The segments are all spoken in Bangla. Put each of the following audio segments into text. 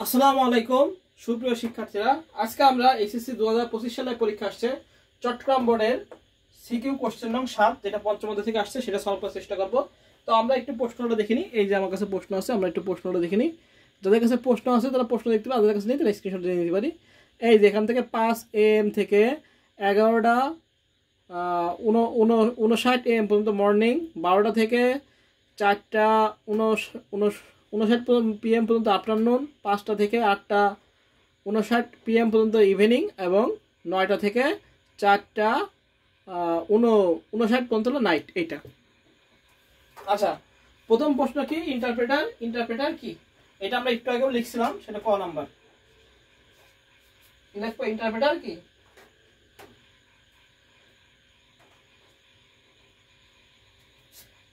আসসালামু আলাইকুম সুপ্রিয় শিক্ষার্থীরা, আজকে আমরা এসএসসি 2025 সালের পরীক্ষা আসছে চট্টগ্রাম বোর্ডের সিকিউ কোশ্চেন নং 7 যেটা পঞ্চম অধ্যায় থেকে আসছে সেটা সলভ করার চেষ্টা করব। তো আমরা একটু প্রশ্নটা দেখিনি, এই যে আমার কাছে প্রশ্ন আছে, আমরা একটু প্রশ্নটা দেখিনি। যাদের কাছে প্রশ্ন আছে তারা প্রশ্ন দেখতে পারে, যাদের কাছে নেই তারা স্ক্রিনশট দিয়ে নিতে পারি। এই যে এখান থেকে 5 AM থেকে 11টা 59 AM পর্যন্ত মর্নিং, 12টা থেকে 4টা 59 PM পর্যন্ত আফটারনুন, 5টা থেকে 8টা 59 PM পর্যন্ত ইভিনিং এবং 9টা থেকে 4টা 59 পর্যন্ত নাইট। এইটা আচ্ছা, প্রথম প্রশ্ন কি ইন্টারপ্রেটার কি? এটা আমরা একটু আগেও লিখছিলাম, সেটা ক নাম্বার লিখবো। ইন্টারপ্রেটার কি?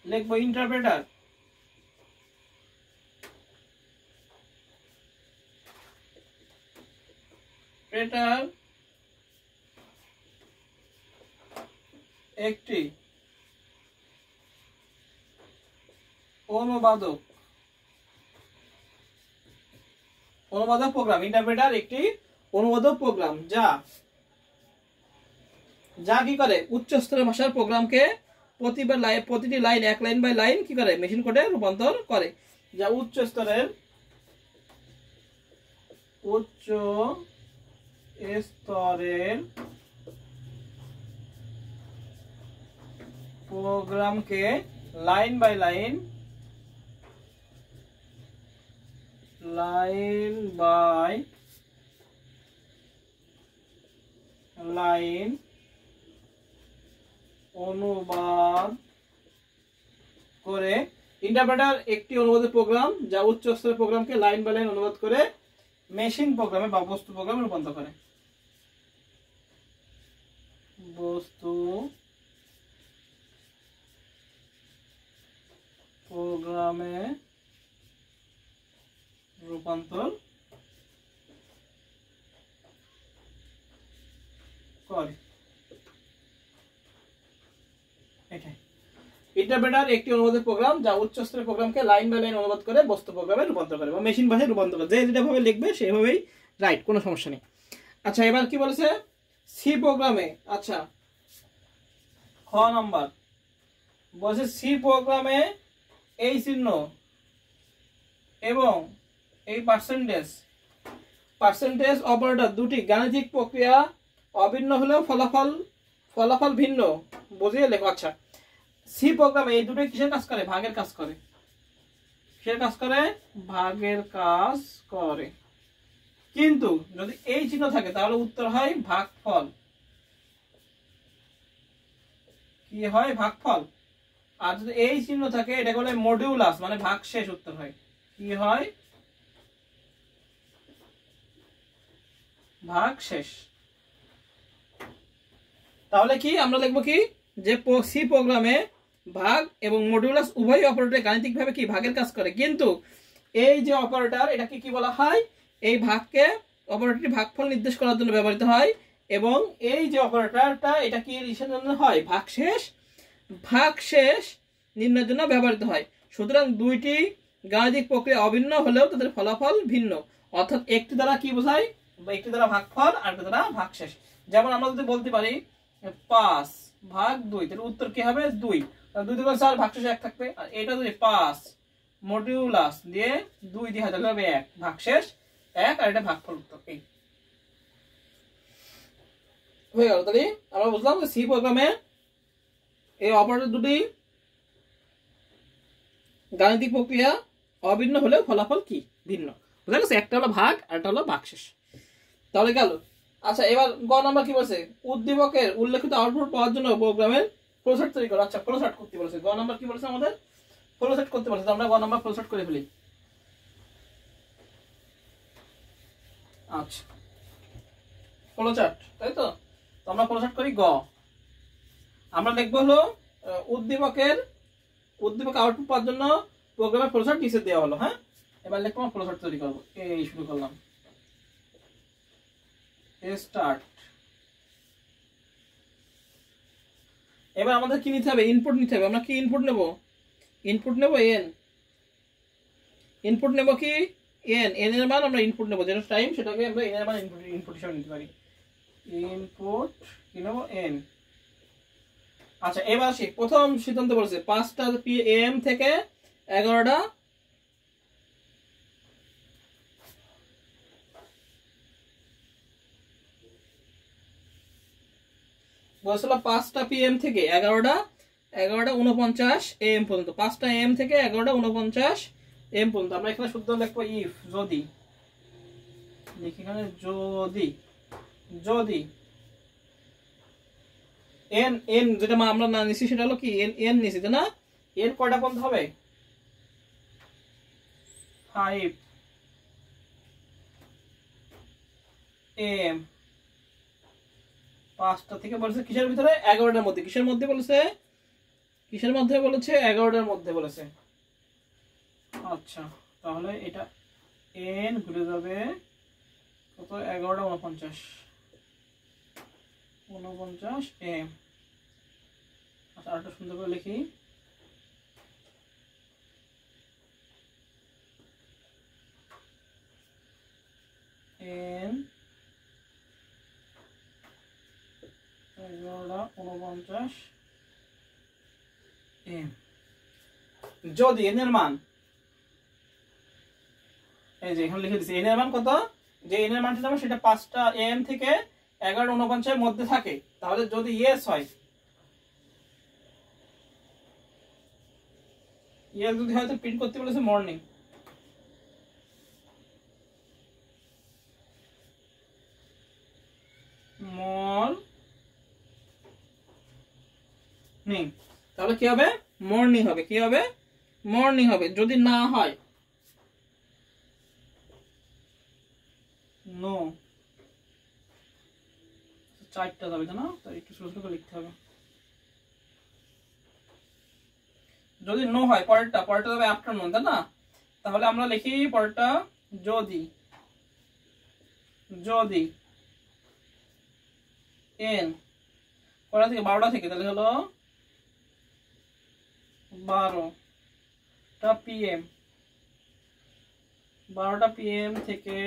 লিখবো ইন্টারপ্রেটার একটি অনুবাদক প্রোগ্রাম। ইন্টারপ্রেটার একটি অনুবাদক প্রোগ্রাম যা কি করে উচ্চ স্তরের ভাষার প্রোগ্রামকে প্রতিটি লাইন এক লাইন বাই লাইন কি করে মেশিন কোডে রূপান্তর করে। যা উচ্চ স্তরের প্রোগ্রামকে লাইন বাই লাইন অনুবাদ করে। ইন্টারপ্রেটার একটি অনুবাদের প্রোগ্রাম যা উচ্চ স্তরের প্রোগ্রামকে লাইন বাই লাইন অনুবাদ করে মেশিন প্রোগ্রামে বা বস্তু প্রোগ্রামে রূপান্তর করে। বস্তু প্রোগ্রামে রূপান্তর করে। এটাই ইন্টারপ্রেটার একটি অনুবাদের প্রোগ্রাম যা উচ্চ স্তরের প্রোগ্রামকে লাইন বাই লাইন অনুবাদ করে বস্তু প্রোগ্রামে রূপান্তর করে বা মেশিন ভাষায় রূপান্তর করে। যে যেটা ভাবে লিখবে সেভাবেই রাইট, কোনো সমস্যা নেই। আচ্ছা, এবার কি বলেছে সি প্রোগ্রামে। আচ্ছা, খ নাম্বার বলছে সি প্রোগ্রামে এই চিহ্ন এবং এই পার্সেন্টেজ অপারেটর দুটি গাণিতিক প্রক্রিয়া অভিন্ন হলেও ফলাফল ভিন্ন বুঝিয়ে লেখো। আচ্ছা, সি প্রোগ্রামে এই দুটো কিসের কাজ করে? ভাগের কাজ করে। কিসের কাজ করে? ভাগের কাজ করে। কিন্তু যদি এই চিহ্ন থাকে তাহলে উত্তর হয় ভাগফল। কি হয়? ভাগফল। আর যদি এই চিহ্ন থাকে এটা বলে মডিউলাস, মানে ভাগশেষ উত্তর হয়। কি হয়? ভাগশেষ। তাহলে কি আমরা লিখবো কি যে সি প্রোগ্রামে ভাগ এবং মডিউলাস উভয় অপারেটর গাণিতিকভাবে কি ভাগের কাজ করে, কিন্তু এই যে অপারেটর এটাকে কি বলা হয়? এই ভাগকে অপারেটরটি ভাগফল নির্দেশ করার জন্য ব্যবহৃত হয় এবং এই যে অপারেটরটা এটা কি কিসের জন্য হয়? ভাগশেষ নির্ণয়ের জন্য ব্যবহৃত হয়। সুতরাং দুইটি গাণিতিক প্রক্রিয়া অভিন্ন হলেও তাদের ফলাফল ভিন্ন। অর্থাৎ একটি দ্বারা কি বোঝায়? একটি দ্বারা ভাগফল আর একটি দ্বারা ভাগশেষ। যেমন আমরা যদি বলতে পারি 5/2, তাহলে উত্তর কি হবে? 2। 2 × 4 ভাগশেষ 1 থাকবে। আর এটা যদি 5 মডিউলাস দিয়ে 2 দিয়ে তাহলে হবে 1, ভাগশেষ 1 আর এটা ভাগফল উত্তর। এই হয়ে গেল। তাহলে আমরা বুঝলাম যে সি প্রোগ্রামে এই অপারেটর দুটি গাণিতিক প্রক্রিয়া অভিন্ন হলেও ফলাফল কি ভিন্ন। বুঝা গেছে? একটা হলো ভাগ আর একটা হলো ভাগশেষ। তাহলে গেল। আচ্ছা, এবার গ নাম্বার কি বলছে? উদ্দীপকের উল্লেখিত আউটপুট পাওয়ার জন্য প্রোগ্রামের ফ্লোচার্ট তৈরি করো। আচ্ছা, ফ্লোচার্ট করতে বলেছে। গ নাম্বার কি বলেছে? আমাদের ফ্লোচার্ট করতে বলেছে। আমরা গ নাম্বার ফ্লোচার্ট করে ফেলি। আচ্ছা, ফ্লোচার্ট, তাই তো? আমরা ফ্লোচার্ট করি। গ আমরা লিখবো হলো উদ্দীপকের আউটপুট পাওয়ার জন্য প্রোগ্রামের ফ্লোচার্ট নিচে দেওয়া হলো। হ্যাঁ, এবার লিখবো ফ্লোচার্ট তৈরি করবো। এই শুরু করলাম। স্টার্ট। এবার আমাদের কি নিতে হবে? ইনপুট নিতে হবে। আমরা কি ইনপুট নেব? ইনপুট নেব এন। ইনপুট নেব কি এন এন এর মান আমরা ইনপুট নেব, যেটা টাইম সেটাকে আমরা এন এর মান ইনপুট হিসেবে নিতে পারি। ইনপুট কি নেব? এন। আচ্ছা এবার আসি, প্রথম সিদ্ধান্ত বলেছে 5টা PM থেকে 11টা বলছিল 5টা PM থেকে 11টা 49 AM পর্যন্ত, 5টা AM থেকে 11টা 49 AM পর্যন্ত। আমরা এখানে শুদ্ধ লিখবো ইফ, যদি লিখি এখানে যদি, যদি এন এন যেটা আমরা না নিছি সেটা হলো কি এন এন নিছি তাই না? এন কয়টা পর্যন্ত হবে? 5 AM। 5টা থেকে বলেছে কিসের ভিতরে? 11টার মধ্যে। কিসের মধ্যে বলেছে? কিসের মধ্যে বলেছে? 11টার মধ্যে বলেছে। আচ্ছা তাহলে এটা এন ঘুরে যাবে কত? 11টা 49 AM। আচ্ছা আরেকটা সুন্দর করে লিখি, এন 11টা 49 AM। যদি এন এর মান, এই যে এখানে লিখে দিচ্ছি এন এর মান কত, যে এন এর মানটা সেটা 5টা AM থেকে 11টা 49 এর মধ্যে থাকে, তাহলে যদি ইয়েস হয়, ইয়েস যদি হয় তো প্রিন্ট করতে বলেছে মর্নিং। মর্নিং, তাহলে কি হবে? মর্নিং হবে। কি হবে? মর্নিং হবে। যদি না হয় নো, 4টা যাবে না, তাই একটু ছোট ছোট করে লিখতে হবে। যদি নো হয় পরেরটা যাবে আফটারনুন তাই না? তাহলে আমরা লিখি পরেরটা যদি, যদি এন কয়টা থেকে? 12টা থেকে, তাহলে হলো 12টা PM। 12টা PM থেকে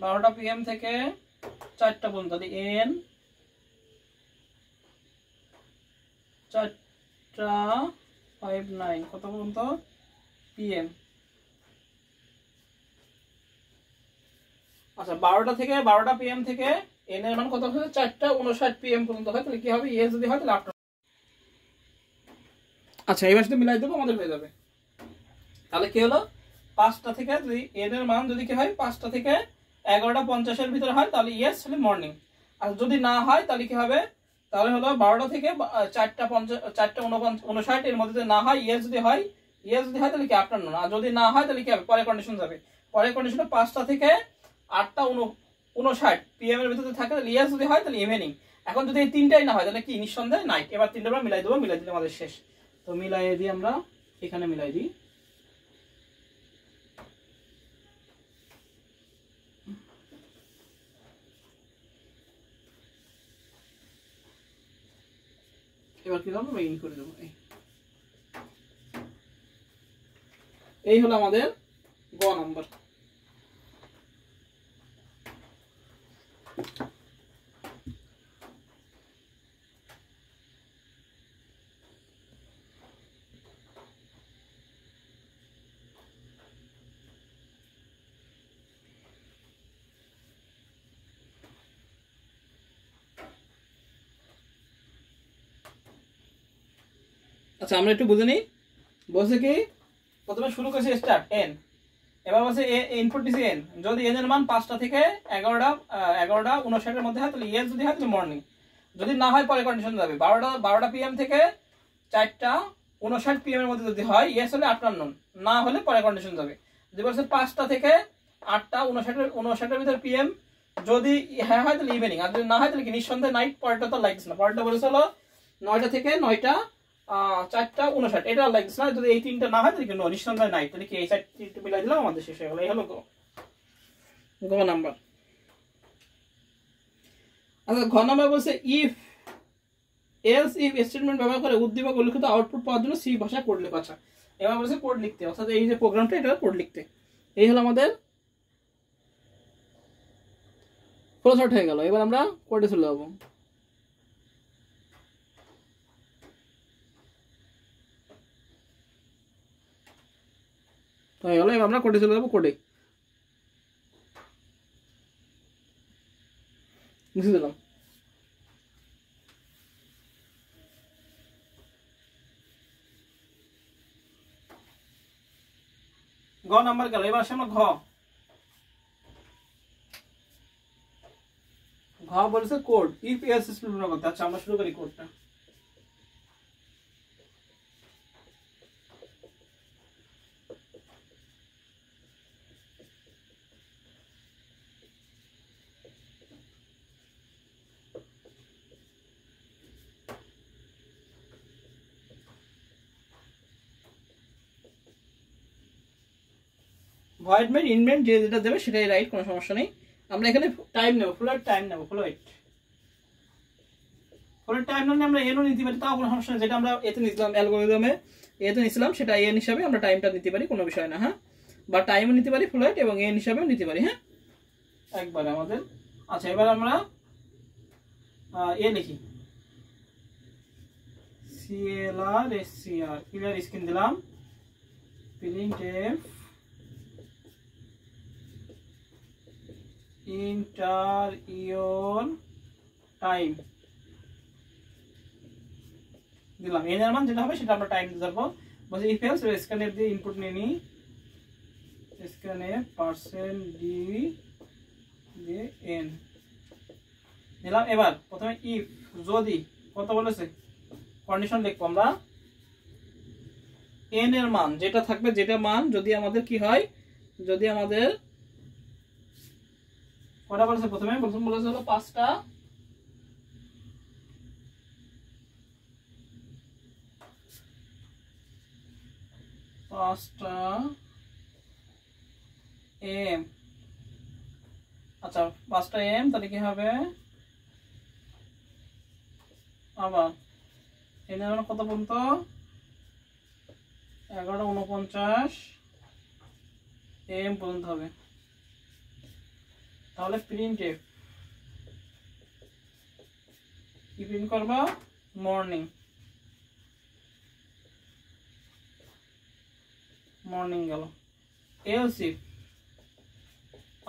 4টা পর্যন্ত, তাহলে এন 4টা 59 কত পর্যন্ত? PM। আচ্ছা 12টা PM থেকে এন এর মান কত হবে? 4টা 59 PM পর্যন্ত হয়, তাহলে কি হবে? ইয়েস যদি হয় তাহলে আফটার। আচ্ছা এবার শুধু মিলাই দেবো, আমাদের হয়ে যাবে। তাহলে কি হলো? 5টা থেকে যদি এন এর মান যদি কি হয় 5টা থেকে 11টা 50 এর ভিতরে হয় তাহলে ইয়েস হলে মর্নিং। আর যদি না হয় তাহলে কি হবে? তাহলে হলো 12টা থেকে 4টা 59 এর মধ্যে যদি না হয়, ইয়েস যদি হয় তাহলে কি আফটারনুন। আর যদি না হয় তাহলে কি হবে? পরের কন্ডিশন যাবে। পরের কন্ডিশনে 5টা থেকে 8টা 59 PM এর ভিতরে থাকে, তাহলে ইয়েস যদি হয় তাহলে ইভিনিং। এখন যদি এই তিনটাই না হয় তাহলে কি? নিঃসন্দেহে নাইট। এবার তিনটা আমরা মিলাই দেবো, মিলাই দিলে আমাদের শেষ। তো মিলাই দিই আমরা, এখানে মিলাই দিই। এবার কি করবো? ইন করে দেবো। এই হলো আমাদের গ নাম্বার। আচ্ছা আমরা একটু বুঝে নিই। বলছে কি প্রথমে শুরু করেছে স্টার্ট এন, এবার বলছে ইনপুট দিছি এন, যদি এন এর মান 5টা থেকে 11টা 59 এর মধ্যে হয় তাহলে ইয়েস যদি হয় তাহলে মর্নিং। যদি না হয় পরে কন্ডিশন যাবে 12টা PM থেকে 4টা 59 PM এর মধ্যে যদি হয় ইয়েস হলে আফটারনুন, না হলে পরে কন্ডিশন যাবে। যদি বলছে 5টা থেকে 8টা 59 এর ভিতরে PM, যদি হ্যাঁ হয় তাহলে ইভিনিং, আর যদি না হয় তাহলে কি নিঃসন্দেহে নাইট। পরেরটা তো লাগছে না, পরেরটা বলেছে হলো 9টা থেকে 9টা 4টা 59, এটা লাগছে না। যদি এই তিনটা না হয় তাহলে কি নিঃসন্দেহে নাইট, তাহলে কি এই 4টি মিলাই দিলাম, আমাদের শেষ হয়ে গেল। এই হলো গ নাম্বার। আচ্ছা ঘ নাম্বার বলছে ইফ এলস ইফ স্টেটমেন্ট ব্যবহার করে উদ্দীপক উল্লেখিত আউটপুট পাওয়ার জন্য সি ভাষা কোড লেখা। আচ্ছা এবার বলেছে কোড লিখতে, অর্থাৎ এই যে প্রোগ্রামটা এটা কোড লিখতে। এই হলো আমাদের ফ্লো চার্ট হয়ে গেল। এবার আমরা কোডে চলে যাবো। হয়ে গেল, এবার আমরা কোডে চলে যাবো। কোডে মুছে দিলাম। ঘ নাম্বার গেল। এবার আসে আমরা ঘ বলেছে কোড ইফ এলস স্টেটমেন্ট করতে। আচ্ছা আমরা শুরু করি কোডটা। ভয়েড মেইন ইনমেন্ট যে যেটা দেবে সেটাই রাইট, কোনো সমস্যা নেই। আমরা এখানে টাইম নেব, ফ্লোট টাইম নেব। ফ্লোট টাইম মানে আমরা এনও নিতে পারি, তাও কোনো সমস্যা নেই। যেটা আমরা এতে নিছিলাম অ্যালগরিদমে এতে নিছিলাম সেটা এন হিসাবে আমরা টাইমটা নিতে পারি, কোনো বিষয় না। হ্যাঁ, বা টাইমও নিতে পারি ফ্লোট এবং এন হিসাবেও নিতে পারি। হ্যাঁ একবার আমাদের। আচ্ছা এবার আমরা এ লিখি সিএলআর এসসিআর ক্লিয়ার স্ক্রিন দিলাম। প্রিন্টএফ ইন্টার ইওর টাইম দিলাম। এন এর মান যেটা হবে সেটা আমরা টাইম দিতে পারবো। বলছি ইফ এলস স্ক্যানএফ দিয়ে ইনপুট নিয়ে নি, স্ক্যানএফ পার্সেন্ট ডি দিয়ে এন দিলাম। এবার প্রথমে ইফ যদি কত বলেছে কন্ডিশন লিখবো আমরা। এন এর মান যেটা থাকবে, যেটা মান যদি আমাদের কি হয়, যদি আমাদের কটা বলেছে প্রথমে বলেছে হলো 5টা, এম। আচ্ছা 5টা এম, তাহলে কি হবে আবার এন এর মান কত পর্যন্ত 11:49 এম পর্যন্ত হবে। তাহলে প্রিন্টএফ কি প্রিন্ট করবা, মর্নিং গেল। এলস ইফ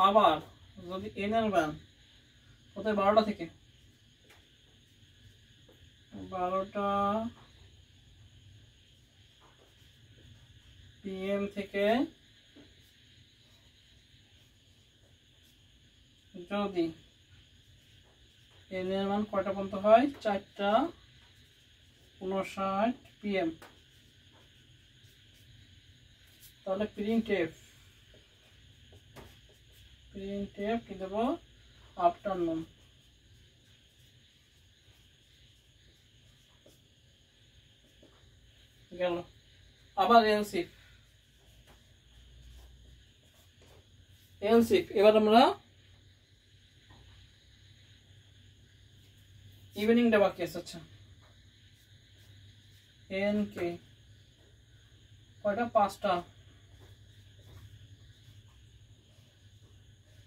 আবার যদি এন এর মান কোথায় 12টা থেকে 12টা PM থেকে যদি এন এর মান কয়টা পর্যন্ত হয় 4:59 PM, তাহলে প্রিন্টএফ কি দেবো আফটারনুন। গেল। আবার এলস ইফ এবার আমরা ইভিনিংটা বাকি আছে। আচ্ছা এন কে কয়টা 5টা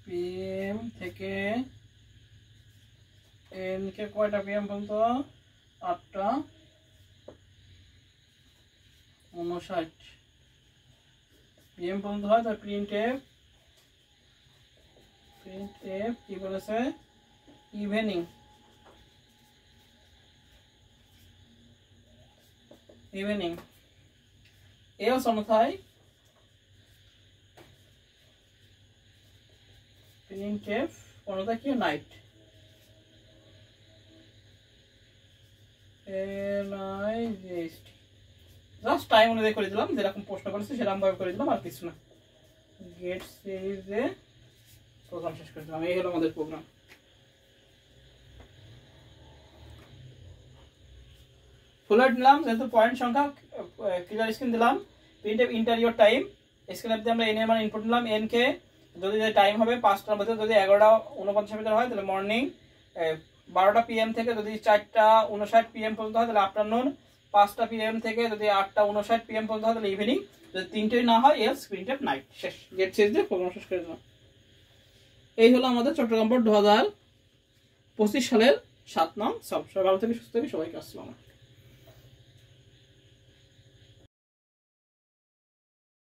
PM থেকে এন কে কয়টা PM পর্যন্ত 8:59 PM পর্যন্ত হয়। তার প্রিন্টএফ কি বলেছে ইভিনিং এলস অন্যথায় প্রিন্টএফ অন্যথায় কি নাইট NIGST। জাস্ট টাইম অনুযায়ী করে দিলাম, যেরকম প্রশ্ন করেছে সেরকম ভাবে করে দিলাম, আর কিছু না। গেট সিরিজে প্রোগ্রাম শেষ করে দিলাম। এই হলো আমাদের প্রোগ্রাম। ফুলহার্ট নিলাম, যেহেতু পয়েন্ট সংখ্যা ক্লিয়ার স্ক্রিন দিলাম। Printf inter your time screen দিয়ে আমরা এন এর মান ইনপুট নিলাম। এন কে যদি টাইম হবে 5টার মধ্যে, যদি 11:49 ভিতরে হয় তাহলে মর্নিং, 12টা PM থেকে যদি 4:59 PM পর্যন্ত হয় তাহলে আফটারনুন, 5টা PM থেকে যদি 8টা 59 PM পর্যন্ত হয় তাহলে ইভিনিং, যদি 3টেই না হয় এলস প্রিন্টেড নাইট। শেষ, গেট শেষ দিয়ে প্রোগ্রাম শেষ করে দিলাম। এই হলো আমাদের চট্টগ্রাম বোর্ড 2025 সালের 7 নং সব। সবাই ভালো থেকে সুস্থ থেকে সবাইকে আসসালাম।